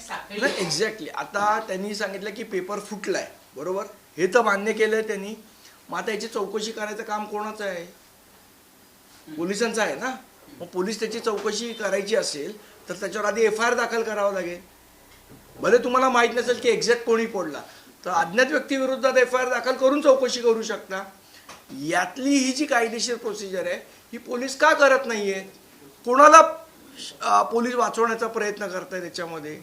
साखळी नाही एक्झॅक्टली. आता त्यांनी सांगितलं की पेपर फुटलाय, बरोबर, हे तर मान्य केलंय त्यांनी. मग आता याची चौकशी करायचं काम कोणाचं आहे? पोलिसांचं आहे ना. मग पोलीस त्याची चौकशी करायची असेल तर त्याच्यावर आधी FIR दाखल करावं लागेल. भले तुम्हाला माहीत नसेल की एक्झॅक्ट कोणी फोडला, तर अज्ञात व्यक्तीविरोधात FIR दाखल करून चौकशी करू शकता. यातली ही जी कायदेशीर प्रोसिजर आहे ही पोलीस का करत नाही आहेत? कोणाला पोलीस वाचवण्याचा प्रयत्न करतायत त्याच्यामध्ये?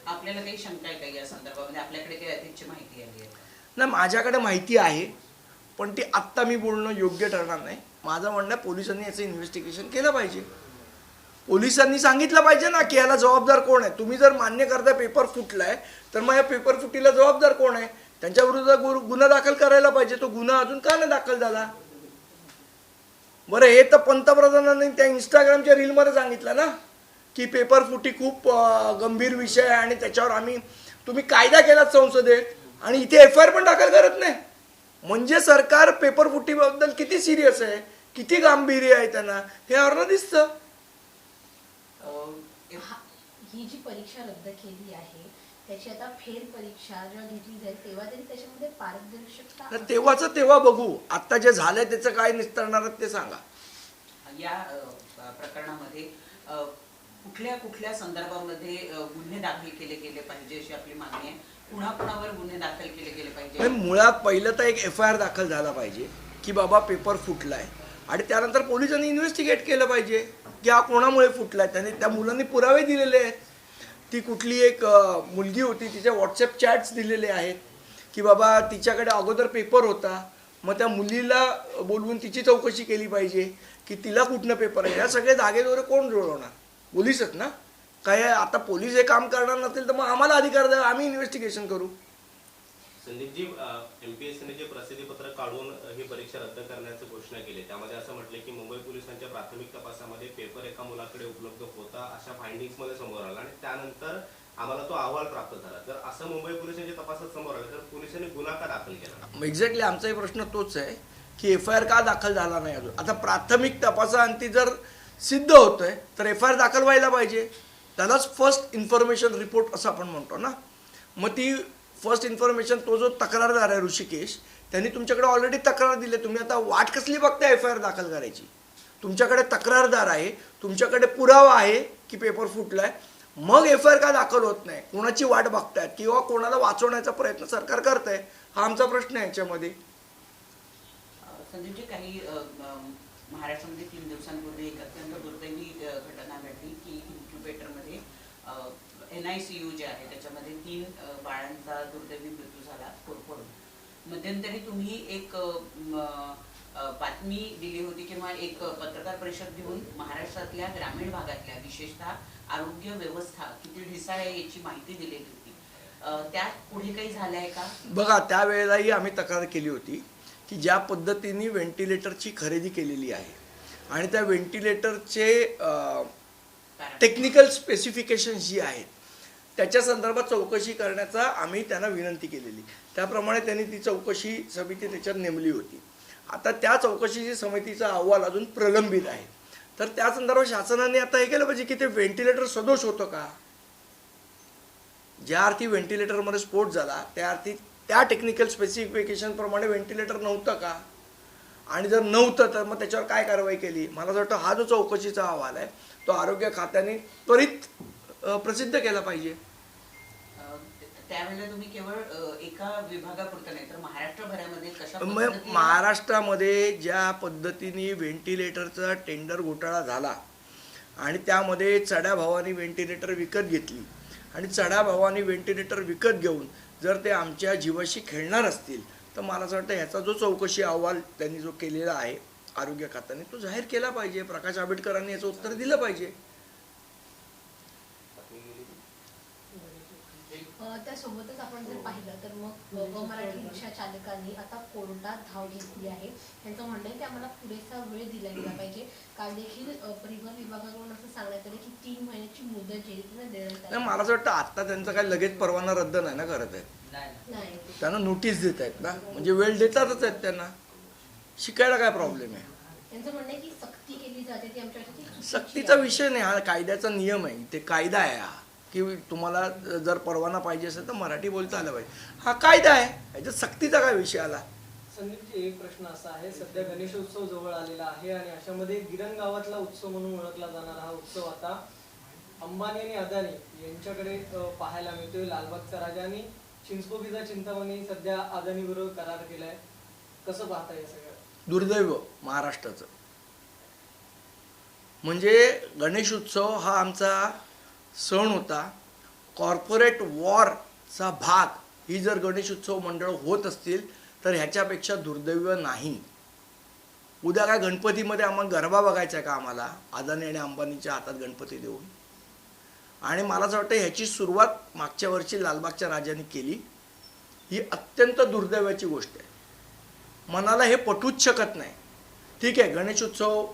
आपल्याला काही शंका आहे का या संदर्भामध्ये? आपल्याकडे काही अधिकची माहिती आली आहे? नाही, माझ्याकडे माहिती आहे, पण ती आत्ता मी बोलणं योग्य ठरणार नाही. माझं म्हणणं आहे पोलिसांनी याचं इन्व्हेस्टिगेशन केलं पाहिजे. पोलिसांनी सांगितलं पाहिजे ना की याला जबाबदार कोण आहे. तुम्ही जर मान्य करता पेपर फुटलाय तर मग या पेपर फुटीला जबाबदार कोण आहे? त्यांच्या विरुद्ध गुन्हा दाखल करायला पाहिजे. तो गुन्हा अजून का नाही दाखल झाला? बरं, हे तर पंतप्रधानांनी त्या इंस्टाग्रामच्या रीलमध्ये सांगितलं ना की पेपर फुटी खूप गंभीर विषय आहे आणि त्याच्यावर तुम्ही कायदा केलात संसदेत आणि इथे FIR पण दाखल करत नाही. म्हणजे सरकार पेपर फुटीबद्दल किती सिरियस आहे, किती गांभीर्य आहे त्यांना, हे अर्थ दिसतं. ही जी परीक्षा रद्द केली आहे त्याची आता फेर परीक्षा जेव्हा घेतली जाईल तेव्हा तरी त्याच्यामध्ये पारदर्शकता. तेव्हाच तेव्हा बघू. आता जे झालंय त्याचं काय निस्तारणार ते सांगा. या प्रकरणामध्ये कुठल्या कुठल्या संदर्भामध्ये गुन्हे दाखल केले गेले पाहिजे अशी आपली मागणी आहे? कुणाकुणावर गुन्हे दाखल केले गेले पाहिजे? मुळात पहिलं तर एक FIR दाखल झाला पाहिजे की बाबा पेपर फुटलाय, आणि त्यानंतर पोलिसांनी इन्व्हेस्टिगेट केलं पाहिजे की हा कोणामुळे फुटलाय. त्याने त्या मुलांनी पुरावे दिलेले आहेत. ती कुठली एक मुलगी होती, तिचे WhatsApp चॅट्स दिलेले आहेत की बाबा तिच्याकडे अगोदर पेपर होता, मग त्या मुलीला बोलवून तिची चौकशी केली पाहिजे की तिला कुठनं पेपर आहे. या सगळे धागेदोरे कोण जुळवणार? पोलिसच ना. काय आता पोलीस हे काम करणार नसेल तर मग आम्हाला अधिकार द्या, आम्ही इन्व्हेस्टिगेशन करू. संदीपजी, MPSCने जे प्रसिद्धीपत्रक काढून ही परीक्षा रद्द करण्याची घोषणा केली, त्यामध्ये असं म्हटलं की मुंबई पोलिसांच्या प्राथमिक तपासामध्ये पेपर एका मुलाकडे उपलब्ध होता अशा फाइंडिंग्समध्ये समोर आला आणि त्यानंतर आम्हाला तो अहवाल प्राप्त झाला. जर असं मुंबई पोलिसांच्या तपासात समोर आलं तर पोलिसांनी गुन्हा का दाखल केला? एक्झॅक्टली आमचाही प्रश्न तोच आहे की FIR का दाखल झाला नाही अजून. आता प्राथमिक तपासाअंती जर सिद्ध होतंय तर FIR दाखल व्हायला पाहिजे. त्यालाच फर्स्ट इन्फॉर्मेशन रिपोर्ट असं आपण म्हणतो ना. मग ती फर्स्ट इन्फॉर्मेशन, तो जो तक्रारदार आहे ऋषिकेश, त्यांनी तुमच्याकडे ऑलरेडी तक्रार दिली. तुम्ही आता वाट कसली बघताय FIR दाखल करायची? तुमच्याकडे तक्रारदार आहे, तुमच्याकडे पुरावा आहे की पेपर फुटलाय, मग FIR का दाखल होत नाही? कोणाची वाट बघतायत किंवा कोणाला वाचवण्याचा प्रयत्न सरकार करत आहे? हा आमचा प्रश्न आहे याच्यामध्ये. संदीपजी, काही महाराष्ट्रामध्ये 3 दिवसांपूर्वी एक अत्यंत दुर्दैवी घटना घडली की इन्क्युबेटरमध्ये NICU जे आहे त्याच्यामध्ये 3 बाळांचा दुर्दैवी मृत्यू झाला कोरफडून. मध्यंतरी तुम्ही एक बातमी दिली होती किंवा एक पत्रकार परिषद घेऊन महाराष्ट्रातल्या ग्रामीण भागातल्या विशेषतः आरोग्य व्यवस्था किती ढिसाळ आहे याची माहिती दिली होती. त्यात पुढे काही झालं आहे का? बघा, त्यावेळेलाही आम्ही तक्रार केली होती की ज्या पद्धतीने व्हेंटिलेटरची खरेदी केलेली आहे आणि त्या व्हेंटिलेटरचे टेक्निकल स्पेसिफिकेशन्स जी आहेत त्याच्या संदर्भात चौकशी करण्याचा आम्ही त्यांना विनंती केलेली. त्याप्रमाणे त्यांनी ती चौकशी समिती त्याच्यात नेमली होती. आता त्या चौकशीची समितीचा अहवाल अजून प्रलंबित आहे. तर त्या संदर्भात शासनाने आता हे केलं पाहिजे की ते व्हेंटिलेटर सदोष होतं का? ज्या अर्थी व्हेंटिलेटरमध्ये स्फोट झाला त्या अर्थी त्या टेक्निकल स्पेसिफिकेशन प्रमाणे व्हेंटिलेटर नव्हतं का? आणि जर नव्हतं तर मग त्याच्यावर काय कारवाई केली? मला असं वाटतं हा जो चौकशीचा अहवाल आहे तो आरोग्य खात्याने त्वरित प्रसिद्ध केला पाहिजे. त्यावेळेला तुम्ही केवळ एका विभागापुरतं नाही तर महाराष्ट्रभरामध्ये कशा महाराष्ट्रामध्ये ज्या पद्धतीने व्हेंटिलेटरचा टेंडर घोटाळा झाला आणि त्यामध्ये चढ्या भावाने व्हेंटिलेटर विकत घेतली आणि चढ्या भावाने व्हेंटिलेटर विकत घेऊन जर ते आमच्या जीवाशी खेळणार असतील तर मला असं वाटतं ह्याचा जो चौकशी अहवाल त्यांनी जो केलेला आहे आरोग्य खात्याने तो जाहीर केला पाहिजे. प्रकाश आंबेडकरांनी याचं उत्तर दिलं पाहिजे. त्यासोबतच आपण जर पाहिलं तर मग मराठी रिक्षा चालकांनी आता कोर्टात धाव घेतली आहे. त्यांचं म्हणणं आहे की आम्हाला पुरेसा वेळ दिला गेला पाहिजे. काल देखील परिवहन विभागाकडून असं सांगण्यात आलं की 3 महिन्याची मुदत जी आहे देण्यात आली. मला असं वाटतं आता त्यांचा काही लगेच परवाना रद्द नाही ना करत आहेत. त्यांना नोटीस देत आहेत ना, म्हणजे वेळ देतातच आहेत त्यांना. शिकायला काय प्रॉब्लेम आहे? त्यांचं म्हणणं आहे की सक्ती केली जाते ती आमच्यासाठी सक्तीचा विषय नाही, हा कायद्याचा नियम आहे. ते कायदा आहे हा. की तुम्हाला जर परवाना पाहिजे असेल तर मराठी बोलता आलं पाहिजे. हा कायदा आहे, याच्यात सक्तीचा काय विषय आला? संदीपजी, एक प्रश्न असा आहे, सध्या गणेशोत्सव जवळ आलेला आहे आणि अशामध्ये गिरण गावातला उत्सव म्हणून ओळखला जाणारा हा उत्सव आता अंबानी आणि अदानी यांच्याकडे पाहायला मिळतोय. लालबागचा राजा आणि चिंचपोकीचा चिंतामणी सध्या अदानी बरोबर करार केलाय. कसं पाहता हे सगळं? दुर्दैव महाराष्ट्राचं. म्हणजे गणेश उत्सव हा आमचा सण होता, कॉर्पोरेट वॉरचा भाग ही जर गणेश उत्सव मंडळ होत असतील तर ह्याच्यापेक्षा दुर्दैव नाही. उद्या काय गणपतीमध्ये आम्हाला गरबा बघायचा आहे का आम्हाला, अदानी आणि अंबानीच्या हातात गणपती देऊन? आणि मला असं वाटतं ह्याची सुरुवात मागच्या वर्षी लालबागच्या राजाने केली. ही अत्यंत दुर्दैवाची गोष्ट आहे. मनाला हे पटूच शकत नाही. ठीक आहे, गणेश उत्सव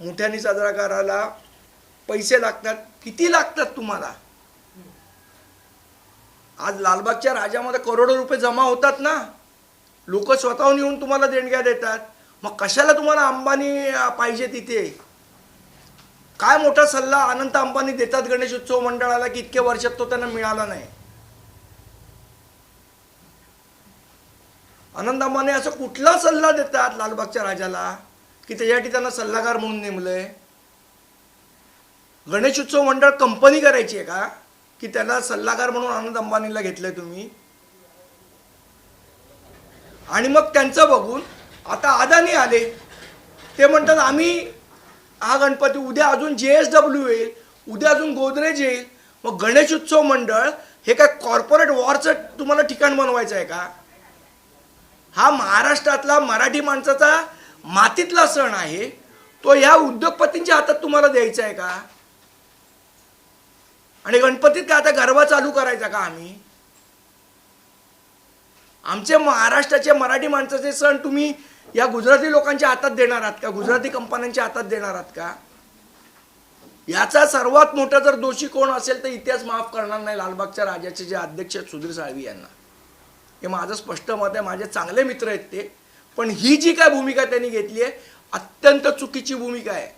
मोठ्याने साजरा करायला पैसे लागतात. किती लागतात तुम्हाला? आज लालबागच्या राजामध्ये करोडो रुपये जमा होतात ना, लोक स्वतःहून येऊन तुम्हाला देणग्या देतात. मग कशाला तुम्हाला अंबानी पाहिजे तिथे? काय मोठा सल्ला अनंत अंबानी देतात गणेश उत्सव मंडळाला की इतक्या वर्षात तो त्यांना मिळाला नाही? अनंत अंबानी असं कुठला सल्ला देतात लालबागच्या राजाला की त्याच्यासाठी त्यांना सल्लागार म्हणून नेमलंय? गणेश उत्सव मंडळ कंपनी करायची आहे का की त्याला सल्लागार म्हणून अनंत अंबानीला घेतलंय तुम्ही? आणि मग त्यांचं बघून आता अदानी आले, ते म्हणतात आम्ही हा गणपती, उद्या अजून JSW येईल, उद्या अजून गोदरेज येईल. मग गणेश उत्सव मंडळ हे काय कॉर्पोरेट वॉरचं तुम्हाला ठिकाण बनवायचं आहे का? हा महाराष्ट्रातला मराठी माणसाचा मातीतला सण आहे, तो ह्या उद्योगपतींच्या हातात तुम्हाला द्यायचा आहे का? आणि गणपतीत काय आता गरबा चालू करायचा का आम्ही? आमचे महाराष्ट्राचे मराठी माणसाचे सण तुम्ही या गुजराती लोकांच्या हातात देणार आहात का? गुजराती कंपन्यांच्या हातात देणार आहात का? याचा सर्वात मोठा जर दोषी कोण असेल तर इतिहास माफ करणार नाही लालबागच्या राजाचे जे अध्यक्ष आहेत सुधीर साळवी यांना. हे माझं स्पष्ट मत आहे. माझे चांगले मित्र आहेत ते, पण ही जी काय भूमिका त्यांनी घेतली आहे अत्यंत चुकीची भूमिका आहे.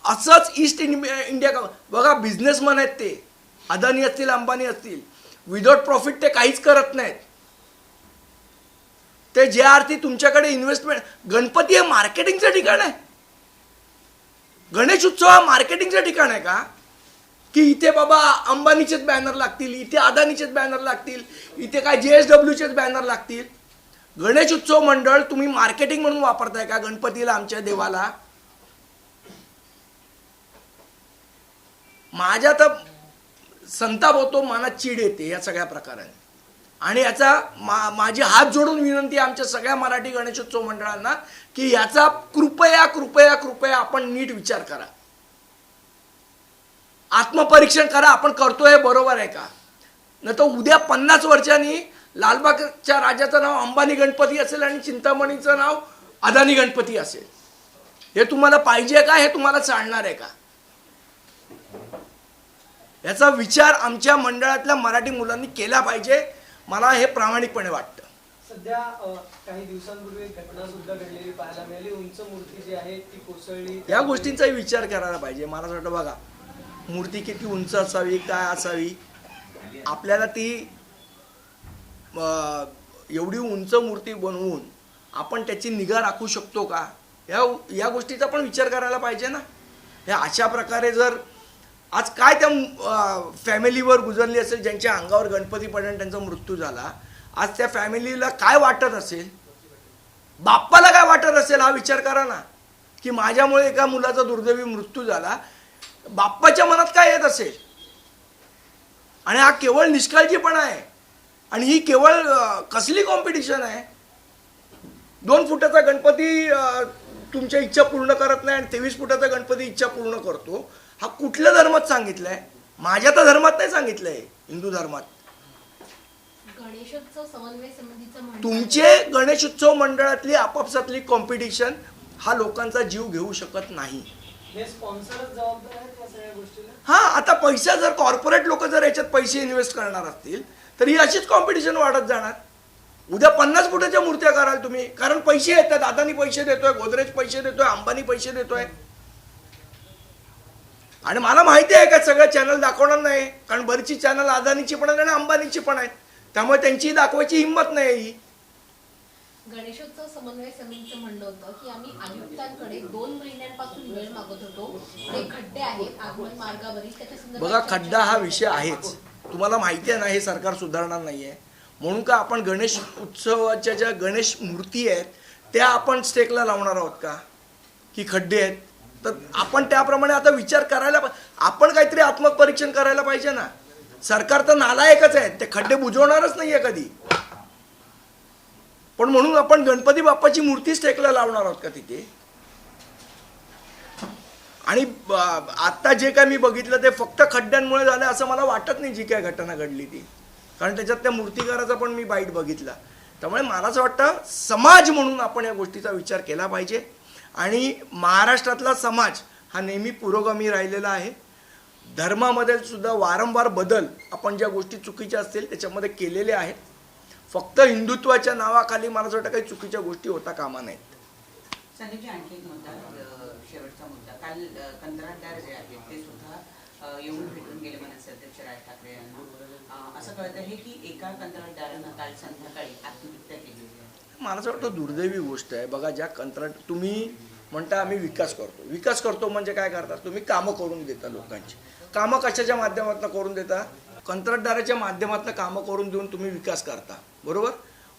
असंच ईस्ट इंडिया बघा, बिझनेसमॅन आहेत ते, अदानी असतील अंबानी असतील, विदाउट प्रॉफिट ते काहीच करत नाहीत. ते जे अर्थी तुमच्याकडे इन्व्हेस्टमेंट, गणपती हे मार्केटिंगचं ठिकाण आहे. गणेश उत्सव हा मार्केटिंगचं ठिकाण आहे का? की इथे बाबा अंबानीचेच बॅनर लागतील, इथे अदानीचेच बॅनर लागतील, इथे काय JSWचेच बॅनर लागतील? गणेश उत्सव मंडळ तुम्ही मार्केटिंग म्हणून वापरताय का गणपतीला, आमच्या देवाला? माझ्या तर संताप होतो, मनात चीड येते या सगळ्या प्रकाराने. आणि याचा माझी हात जोडून विनंती आहे आमच्या सगळ्या मराठी गणेशोत्सव मंडळांना की याचा कृपया कृपया कृपया आपण नीट विचार करा, आत्मपरीक्षण करा, आपण करतोय हे बरोबर आहे का? नाही तर उद्या 50 वर्षांनी लालबागच्या राजाचं नाव अंबानी गणपती असेल आणि चिंतामणीचं नाव अदानी गणपती असेल. हे तुम्हाला पाहिजे का? हे तुम्हाला चालणार आहे का? याचा विचार आमच्या मंडळातल्या मराठी मुलांनी केला पाहिजे. मला हे प्रामाणिकपणे वाटतं. सध्या काही दिवसांपूर्वी एक घटना सुद्धा घडलेली पाहायला मिळाली. उंच मूर्ती जी आहे ती कोसळली. या गोष्टींचाही विचार करायला पाहिजे. मला असं वाटतं बघा, मूर्ती किती उंच असावी, काय असावी, आपल्याला ती एवढी उंच मूर्ती बनवून आपण त्याची निगा राखू शकतो का? या गोष्टीचा पण विचार करायला पाहिजे ना. हे अशा प्रकारे जर आज काय त्या फॅमिलीवर गुजरली असेल, ज्यांच्या अंगावर गणपती पडून त्यांचा मृत्यू झाला, आज त्या फॅमिलीला काय वाटत असेल, बाप्पाला काय वाटत असेल, हा विचार करा ना. की माझ्यामुळे एका मुलाचा दुर्दैवी मृत्यू झाला, बाप्पाच्या मनात काय येत असेल? आणि हा केवळ निष्काळजीपणा आहे. आणि ही केवळ कसली कॉम्पिटिशन आहे? 2 फुटाचा गणपती तुमच्या इच्छा पूर्ण करत नाही आणि 23 फुटाचा गणपती इच्छा पूर्ण करतो. हा कुठल्या धर्मात सांगितलंय? माझ्या तर धर्मात नाही सांगितलंय, हिंदू धर्मात. गणेशोत्सव समन्वय समितीचं म्हणणं, तुमचे गणेशोत्सव मंडळातली आपापसातली कॉम्पिटिशन हा लोकांचा जीव घेऊ शकत नाही. हे स्पॉन्सरच जबाबदार आहेत या सगळ्या गोष्टीला. हा, आता पैसा जर कॉर्पोरेट लोक जर याच्यात पैसे इन्व्हेस्ट करणार असतील तर ही अशीच कॉम्पिटिशन वाढत जाणार. उद्या 50 फुटाच्या मूर्त्या कराल तुम्ही, कारण पैसे येतात. अदानी पैसे देतोय, गोदरेज पैसे देतोय, अंबानी पैसे देतोय. आणि मला माहिती आहे का सगळं चॅनल दाखवणार नाही, कारण बरीचशी चॅनल अदानीची पण आहेत आणि अंबानीची पण आहेत, त्यामुळे त्यांची दाखवायची हिंमत नाही ही. गणेशोत्सव समन्वय समितीचं म्हणणं होतं की आम्ही आयुक्तांकडे 2 महिन्यांपासून वेळ मागत होतो. ते खड्डे आहेत आगमन मार्गावरील, त्याच्या संदर्भात बघा, चर्चा खड्डा हा झाली. विषय आहेच. तुम्हाला माहिती आहे ना, हे सरकार सुधारणार नाही आहे. म्हणून का आपण गणेश उत्सवाच्या ज्या गणेश मूर्ती आहेत त्या आपण स्टेकला लावणार आहोत का, की खड्डे आहेत? तर आपण त्याप्रमाणे आता विचार करायला आपण काहीतरी आत्मपरीक्षण करायला पाहिजे ना. सरकार तर नालायकच आहे, ते खड्डे बुजवणारच नाही आहे कधी. पण म्हणून आपण गणपती बाप्पाची मूर्ती स्टेकला लावणार आहोत का तिथे? आणि आता जे काय मी बघितलं ते फक्त खड्ड्यांमुळे झालं असं मला वाटत नाही, जी काय घटना घडली ती. कारण त्याच्यात त्या मूर्तिकाराचा पण मी बाईट बघितला. त्यामुळे मला असं वाटतं समाज म्हणून आपण या गोष्टीचा विचार केला पाहिजे. आणि महाराष्ट्रातला समाज हा नेहमी पुरोगामी राहिलेला आहे. धर्मामध्ये सुद्धा वारंवार बदल आपण ज्या गोष्टी चुकीच्या असतील त्याच्यामध्ये केलेले आहेत. फक्त हिंदुत्वाच्या नावाखाली मला असं वाटतं काही चुकीच्या गोष्टी होता कामा नाहीत. संदीपजी, आणखी एक मुद्दा, शेवटचा मुद्दा. काल कंत्राटदार जे आहेत ते सुद्धा येऊन भेटून गेले मनसे अध्यक्ष राज ठाकरे यांना. असं कळत आहे की एका कंत्राटदारानं काल संध्याकाळी आत्महत्या केलेली आहे. मला असं वाटतं दुर्दैवी गोष्ट आहे. बघा, ज्या कंत्राट तुम्ही म्हणता आम्ही विकास करतो म्हणजे काय करता तुम्ही? कामं करून देता लोकांची. कामं कशाच्या माध्यमातून करून देता? कंत्राटदाराच्या माध्यमातून कामं करून देऊन तुम्ही विकास करता, बरोबर?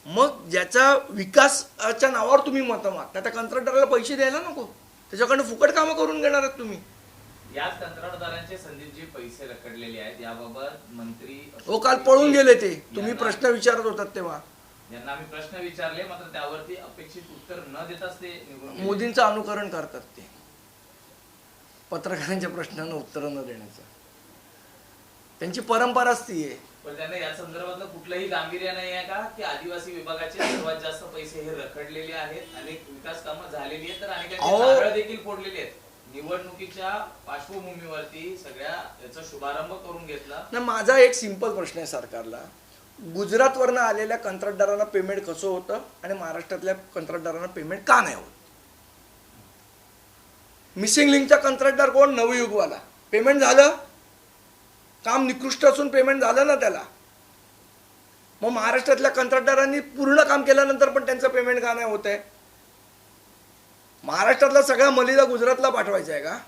मग ज्याचा विकासाच्या नावावर तुम्ही मतं मागता त्या कंत्राटदाराला पैसे द्यायला नको, त्याच्याकडनं फुकट कामं करून घेणार आहात तुम्ही. याच कंत्राटदारांचे संदीपजी पैसे रखडलेले आहेत, याबाबत मंत्री हो, काल पळून गेले ते. तुम्ही प्रश्न विचारत होतात तेव्हा यांना आम्ही प्रश्न विचारले, मात्र त्यावरती अपेक्षित उत्तर न देताच ते निघून गेले. मोदींचं अनुकरण करतात ते, पत्रकारांच्या प्रश्नांना उत्तर न देण्याचं. त्यांची परंपराच ती आहे. पण त्यांना या संदर्भातलं कुठलंही गांभीर्य नाही आहे का, की आदिवासी विभागाचे सर्वात जास्त पैसे हे रखडलेले आहेत, अनेक विकास कामं झालेली आहेत, तर अनेकांची नारळ देखील फोडलेली आहेत. निवडणुकीच्या पार्श्वभूमीवरती सगळ्या याचा शुभारंभ करून घेतला. ना, माझा एक सिंपल प्रश्न आहे सरकारला. गुजरातवरनं आलेल्या कंत्राटदारांना पेमेंट कसं होतं आणि महाराष्ट्रातल्या कंत्राटदारांना पेमेंट का नाही होत? मिसिंग लिंकचा कंत्राटदार कोण? नवयुगवाला. पेमेंट झालं, काम निकृष्ट असून पेमेंट झालं ना त्याला. मग महाराष्ट्रातल्या कंत्राटदारांनी पूर्ण काम केल्यानंतर पण त्यांचं पेमेंट का नाही होत आहे? महाराष्ट्रातला सगळा मलिदा गुजरातला पाठवायचा आहे का?